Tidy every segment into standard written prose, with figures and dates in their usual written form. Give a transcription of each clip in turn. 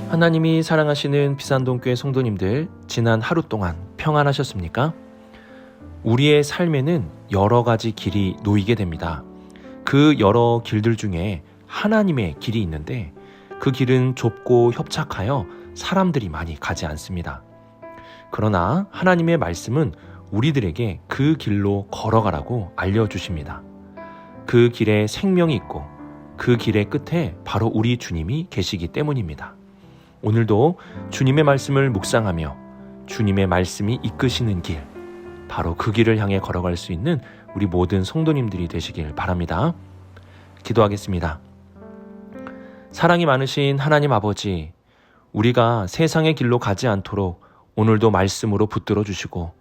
하나님이 사랑하시는 비산동교회 성도님들, 지난 하루 동안 평안하셨습니까? 우리의 삶에는 여러 가지 길이 놓이게 됩니다. 그 여러 길들 중에 하나님의 길이 있는데 그 길은 좁고 협착하여 사람들이 많이 가지 않습니다. 그러나 하나님의 말씀은 우리들에게 그 길로 걸어가라고 알려주십니다. 그 길에 생명이 있고 그 길의 끝에 바로 우리 주님이 계시기 때문입니다. 오늘도 주님의 말씀을 묵상하며 주님의 말씀이 이끄시는 길, 바로 그 길을 향해 걸어갈 수 있는 우리 모든 성도님들이 되시길 바랍니다. 기도하겠습니다. 사랑이 많으신 하나님 아버지, 우리가 세상의 길로 가지 않도록 오늘도 말씀으로 붙들어 주시고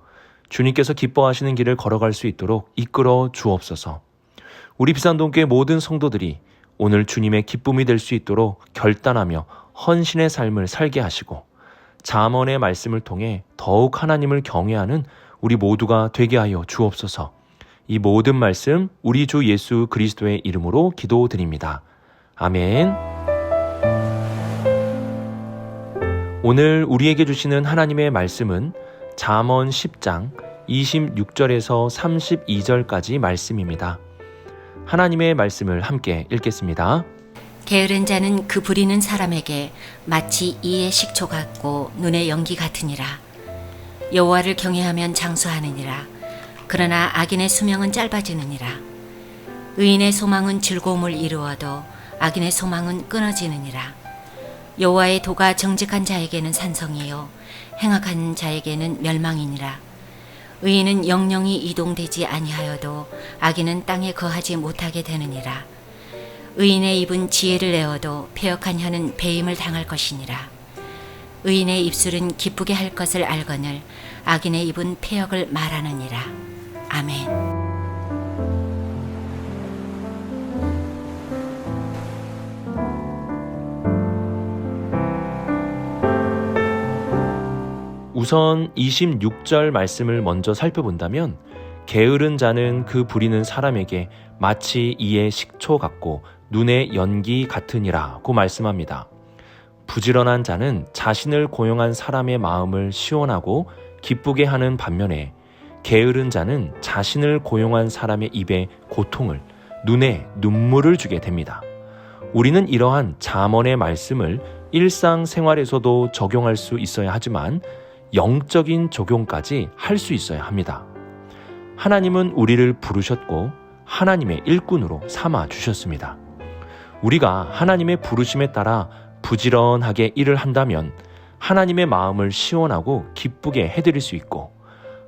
주님께서 기뻐하시는 길을 걸어갈 수 있도록 이끌어 주옵소서. 우리 비산동교회 모든 성도들이 오늘 주님의 기쁨이 될 수 있도록 결단하며 헌신의 삶을 살게 하시고 잠언의 말씀을 통해 더욱 하나님을 경외하는 우리 모두가 되게 하여 주옵소서. 이 모든 말씀 우리 주 예수 그리스도의 이름으로 기도드립니다. 아멘. 오늘 우리에게 주시는 하나님의 말씀은 잠언 10장 26절에서 32절까지 말씀입니다. 하나님의 말씀을 함께 읽겠습니다. 게으른 자는 그 부리는 사람에게 마치 이의 식초 같고 눈의 연기 같으니라. 여호와를 경외하면 장수하느니라. 그러나 악인의 수명은 짧아지느니라. 의인의 소망은 즐거움을 이루어도 악인의 소망은 끊어지느니라. 여호와의 도가 정직한 자에게는 산성이요 행악한 자에게는 멸망이니라. 의인은 영영이 이동되지 아니하여도 악인은 땅에 거하지 못하게 되느니라. 의인의 입은 지혜를 내어도 패역한 혀는 배임을 당할 것이니라. 의인의 입술은 기쁘게 할 것을 알거늘 악인의 입은 패역을 말하느니라. 아멘. 우선 26절 말씀을 먼저 살펴본다면 게으른 자는 그 부리는 사람에게 마치 이의 식초 같고 눈의 연기 같으니라고 말씀합니다. 부지런한 자는 자신을 고용한 사람의 마음을 시원하고 기쁘게 하는 반면에 게으른 자는 자신을 고용한 사람의 입에 고통을, 눈에 눈물을 주게 됩니다. 우리는 이러한 잠언의 말씀을 일상생활에서도 적용할 수 있어야 하지만 영적인 적용까지 할 수 있어야 합니다. 하나님은 우리를 부르셨고 하나님의 일꾼으로 삼아 주셨습니다. 우리가 하나님의 부르심에 따라 부지런하게 일을 한다면 하나님의 마음을 시원하고 기쁘게 해드릴 수 있고,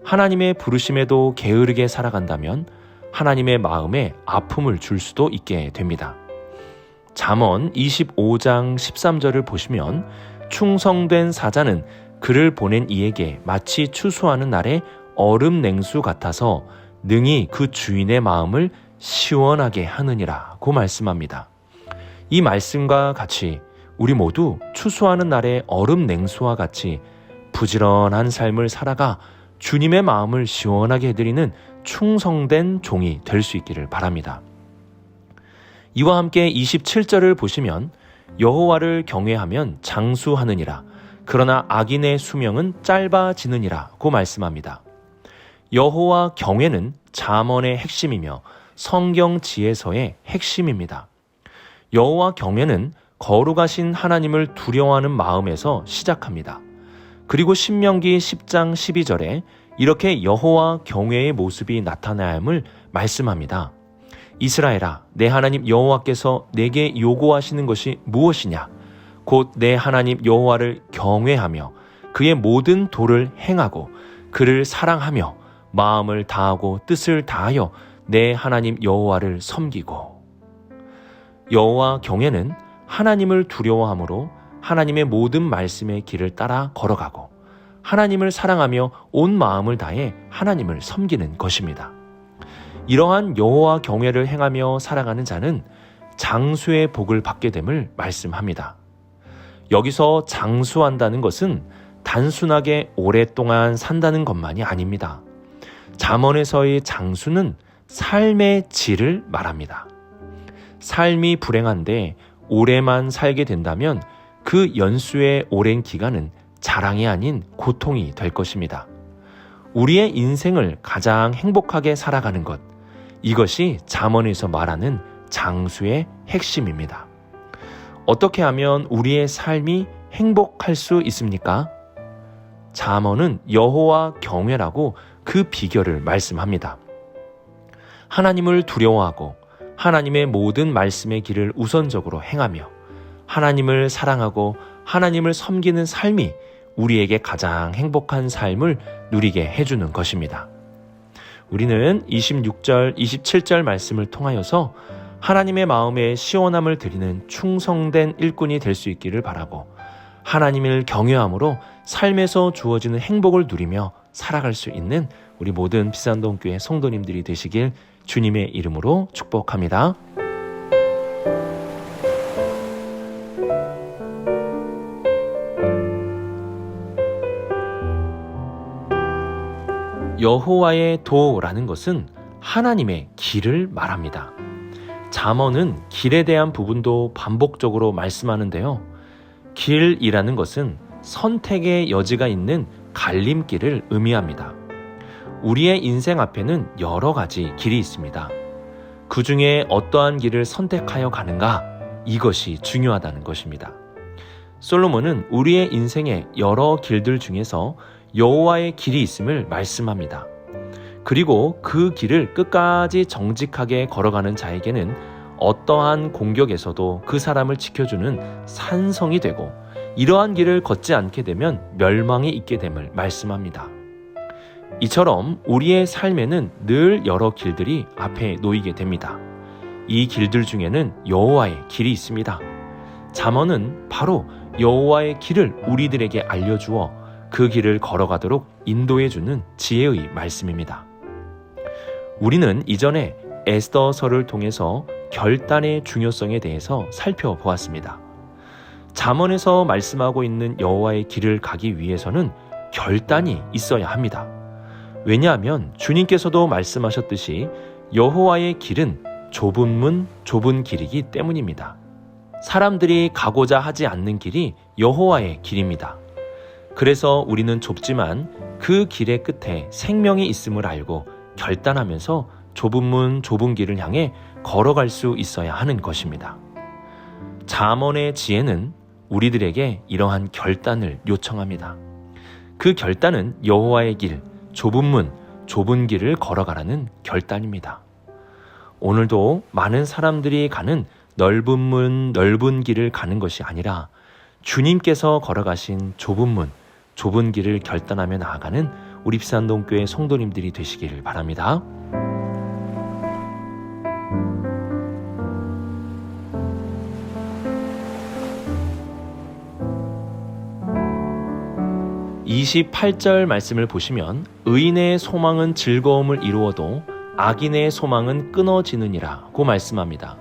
하나님의 부르심에도 게으르게 살아간다면 하나님의 마음에 아픔을 줄 수도 있게 됩니다. 잠언 25장 13절을 보시면 충성된 사자는 그를 보낸 이에게 마치 추수하는 날에 얼음 냉수 같아서 능히 그 주인의 마음을 시원하게 하느니라고 말씀합니다. 이 말씀과 같이 우리 모두 추수하는 날의 얼음 냉수와 같이 부지런한 삶을 살아가 주님의 마음을 시원하게 해드리는 충성된 종이 될 수 있기를 바랍니다. 이와 함께 27절을 보시면 여호와를 경외하면 장수하느니라. 그러나 악인의 수명은 짧아지느니라고 말씀합니다. 여호와 경외는 잠언의 핵심이며 성경 지혜서의 핵심입니다. 여호와 경외는 거룩하신 하나님을 두려워하는 마음에서 시작합니다. 그리고 신명기 10장 12절에 이렇게 여호와 경외의 모습이 나타나야 함을 말씀합니다. 이스라엘아, 내 하나님 여호와께서 내게 요구하시는 것이 무엇이냐? 곧 내 하나님 여호와를 경외하며 그의 모든 도를 행하고 그를 사랑하며 마음을 다하고 뜻을 다하여 내 하나님 여호와를 섬기고. 여호와 경외는 하나님을 두려워함으로 하나님의 모든 말씀의 길을 따라 걸어가고 하나님을 사랑하며 온 마음을 다해 하나님을 섬기는 것입니다. 이러한 여호와 경외를 행하며 살아가는 자는 장수의 복을 받게 됨을 말씀합니다. 여기서 장수한다는 것은 단순하게 오랫동안 산다는 것만이 아닙니다. 잠언에서의 장수는 삶의 질을 말합니다. 삶이 불행한데 오래만 살게 된다면 그 연수의 오랜 기간은 자랑이 아닌 고통이 될 것입니다. 우리의 인생을 가장 행복하게 살아가는 것, 이것이 잠언에서 말하는 장수의 핵심입니다. 어떻게 하면 우리의 삶이 행복할 수 있습니까? 잠언은 여호와 경외라고 그 비결을 말씀합니다. 하나님을 두려워하고 하나님의 모든 말씀의 길을 우선적으로 행하며 하나님을 사랑하고 하나님을 섬기는 삶이 우리에게 가장 행복한 삶을 누리게 해주는 것입니다. 우리는 26절, 27절 말씀을 통하여서 하나님의 마음에 시원함을 드리는 충성된 일꾼이 될 수 있기를 바라고 하나님을 경외함으로 삶에서 주어지는 행복을 누리며 살아갈 수 있는 우리 모든 비산동교회 성도님들이 되시길 주님의 이름으로 축복합니다. 여호와의 도라는 것은 하나님의 길을 말합니다. 잠언은 길에 대한 부분도 반복적으로 말씀하는데요. 길이라는 것은 선택의 여지가 있는 갈림길을 의미합니다. 우리의 인생 앞에는 여러 가지 길이 있습니다. 그 중에 어떠한 길을 선택하여 가는가, 이것이 중요하다는 것입니다. 솔로몬은 우리의 인생의 여러 길들 중에서 여호와의 길이 있음을 말씀합니다. 그리고 그 길을 끝까지 정직하게 걸어가는 자에게는 어떠한 공격에서도 그 사람을 지켜주는 산성이 되고 이러한 길을 걷지 않게 되면 멸망이 있게 됨을 말씀합니다. 이처럼 우리의 삶에는 늘 여러 길들이 앞에 놓이게 됩니다. 이 길들 중에는 여호와의 길이 있습니다. 잠언은 바로 여호와의 길을 우리들에게 알려주어 그 길을 걸어가도록 인도해주는 지혜의 말씀입니다. 우리는 이전에 에스더서를 통해서 결단의 중요성에 대해서 살펴보았습니다. 잠언에서 말씀하고 있는 여호와의 길을 가기 위해서는 결단이 있어야 합니다. 왜냐하면 주님께서도 말씀하셨듯이 여호와의 길은 좁은 문, 좁은 길이기 때문입니다. 사람들이 가고자 하지 않는 길이 여호와의 길입니다. 그래서 우리는 좁지만 그 길의 끝에 생명이 있음을 알고 결단하면서 좁은 문, 좁은 길을 향해 걸어갈 수 있어야 하는 것입니다. 잠언의 지혜는 우리들에게 이러한 결단을 요청합니다. 그 결단은 여호와의 길, 좁은 문, 좁은 길을 걸어가라는 결단입니다. 오늘도 많은 사람들이 가는 넓은 문, 넓은 길을 가는 것이 아니라 주님께서 걸어가신 좁은 문, 좁은 길을 결단하며 나아가는 우리 비산동교회 성도님들이 되시기를 바랍니다. (28절) 말씀을 보시면 의인의 소망은 즐거움을 이루어도 악인의 소망은 끊어지느니라고 말씀합니다.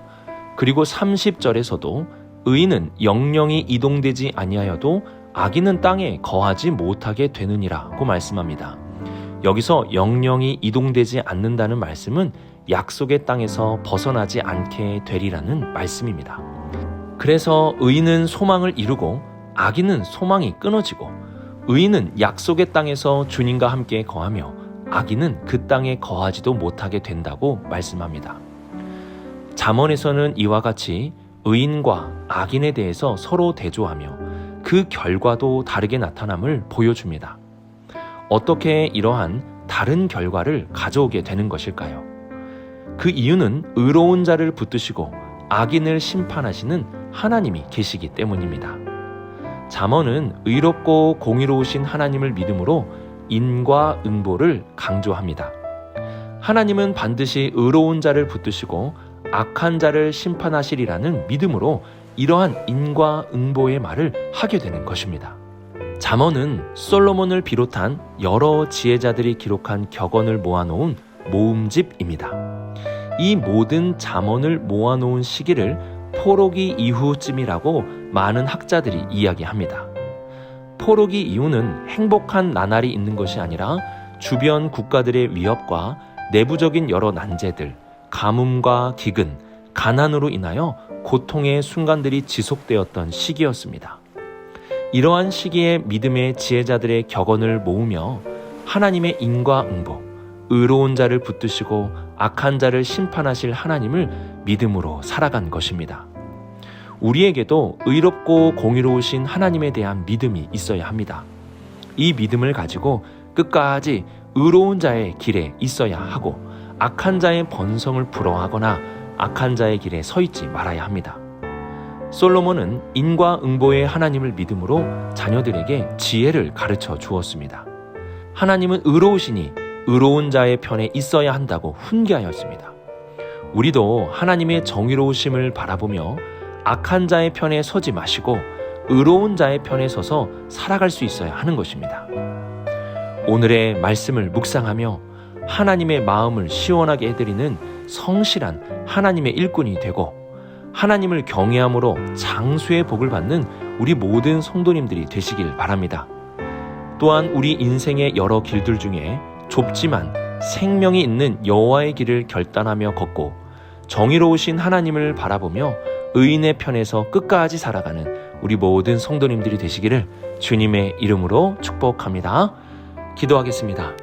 그리고 30절에서도 의인은 영영이 이동되지 아니하여도 악인은 땅에 거하지 못하게 되느니라고 말씀합니다. 여기서 영영이 이동되지 않는다는 말씀은 약속의 땅에서 벗어나지 않게 되리라는 말씀입니다. 그래서 의인은 소망을 이루고 악인은 소망이 끊어지고 의인은 약속의 땅에서 주님과 함께 거하며 악인은 그 땅에 거하지도 못하게 된다고 말씀합니다. 잠언에서는 이와 같이 의인과 악인에 대해서 서로 대조하며 그 결과도 다르게 나타남을 보여줍니다. 어떻게 이러한 다른 결과를 가져오게 되는 것일까요? 그 이유는 의로운 자를 붙드시고 악인을 심판하시는 하나님이 계시기 때문입니다. 잠언은 의롭고 공의로우신 하나님을 믿음으로 인과 응보를 강조합니다. 하나님은 반드시 의로운 자를 붙드시고 악한 자를 심판하시리라는 믿음으로 이러한 인과 응보의 말을 하게 되는 것입니다. 잠언은 솔로몬을 비롯한 여러 지혜자들이 기록한 격언을 모아놓은 모음집입니다. 이 모든 잠언을 모아놓은 시기를 포로기 이후쯤이라고 많은 학자들이 이야기합니다. 포로기 이후는 행복한 나날이 있는 것이 아니라 주변 국가들의 위협과 내부적인 여러 난제들, 가뭄과 기근, 가난으로 인하여 고통의 순간들이 지속되었던 시기였습니다. 이러한 시기에 믿음의 지혜자들의 격언을 모으며 하나님의 인과응보, 의로운 자를 붙드시고 악한 자를 심판하실 하나님을 믿음으로 살아간 것입니다. 우리에게도 의롭고 공의로우신 하나님에 대한 믿음이 있어야 합니다. 이 믿음을 가지고 끝까지 의로운 자의 길에 있어야 하고 악한 자의 번성을 부러워하거나 악한 자의 길에 서 있지 말아야 합니다. 솔로몬은 인과응보의 하나님을 믿음으로 자녀들에게 지혜를 가르쳐 주었습니다. 하나님은 의로우시니 의로운 자의 편에 있어야 한다고 훈계하였습니다. 우리도 하나님의 정의로우심을 바라보며 악한 자의 편에 서지 마시고 의로운 자의 편에 서서 살아갈 수 있어야 하는 것입니다. 오늘의 말씀을 묵상하며 하나님의 마음을 시원하게 해드리는 성실한 하나님의 일꾼이 되고 하나님을 경외함으로 장수의 복을 받는 우리 모든 성도님들이 되시길 바랍니다. 또한 우리 인생의 여러 길들 중에 좁지만 생명이 있는 여호와의 길을 결단하며 걷고 정의로우신 하나님을 바라보며 의인의 편에서 끝까지 살아가는 우리 모든 성도님들이 되시기를 주님의 이름으로 축복합니다. 기도하겠습니다.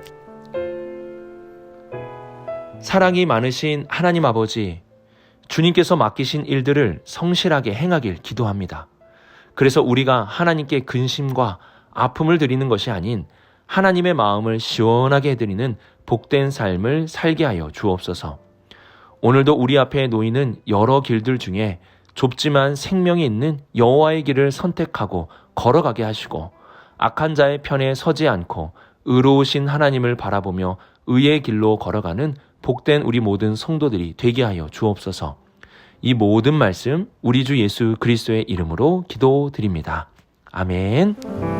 사랑이 많으신 하나님 아버지, 주님께서 맡기신 일들을 성실하게 행하길 기도합니다. 그래서 우리가 하나님께 근심과 아픔을 드리는 것이 아닌 하나님의 마음을 시원하게 해드리는 복된 삶을 살게 하여 주옵소서. 오늘도 우리 앞에 놓이는 여러 길들 중에 좁지만 생명이 있는 여호와의 길을 선택하고 걸어가게 하시고 악한 자의 편에 서지 않고 의로우신 하나님을 바라보며 의의 길로 걸어가는 복된 우리 모든 성도들이 되게 하여 주옵소서. 이 모든 말씀 우리 주 예수 그리스도의 이름으로 기도드립니다. 아멘.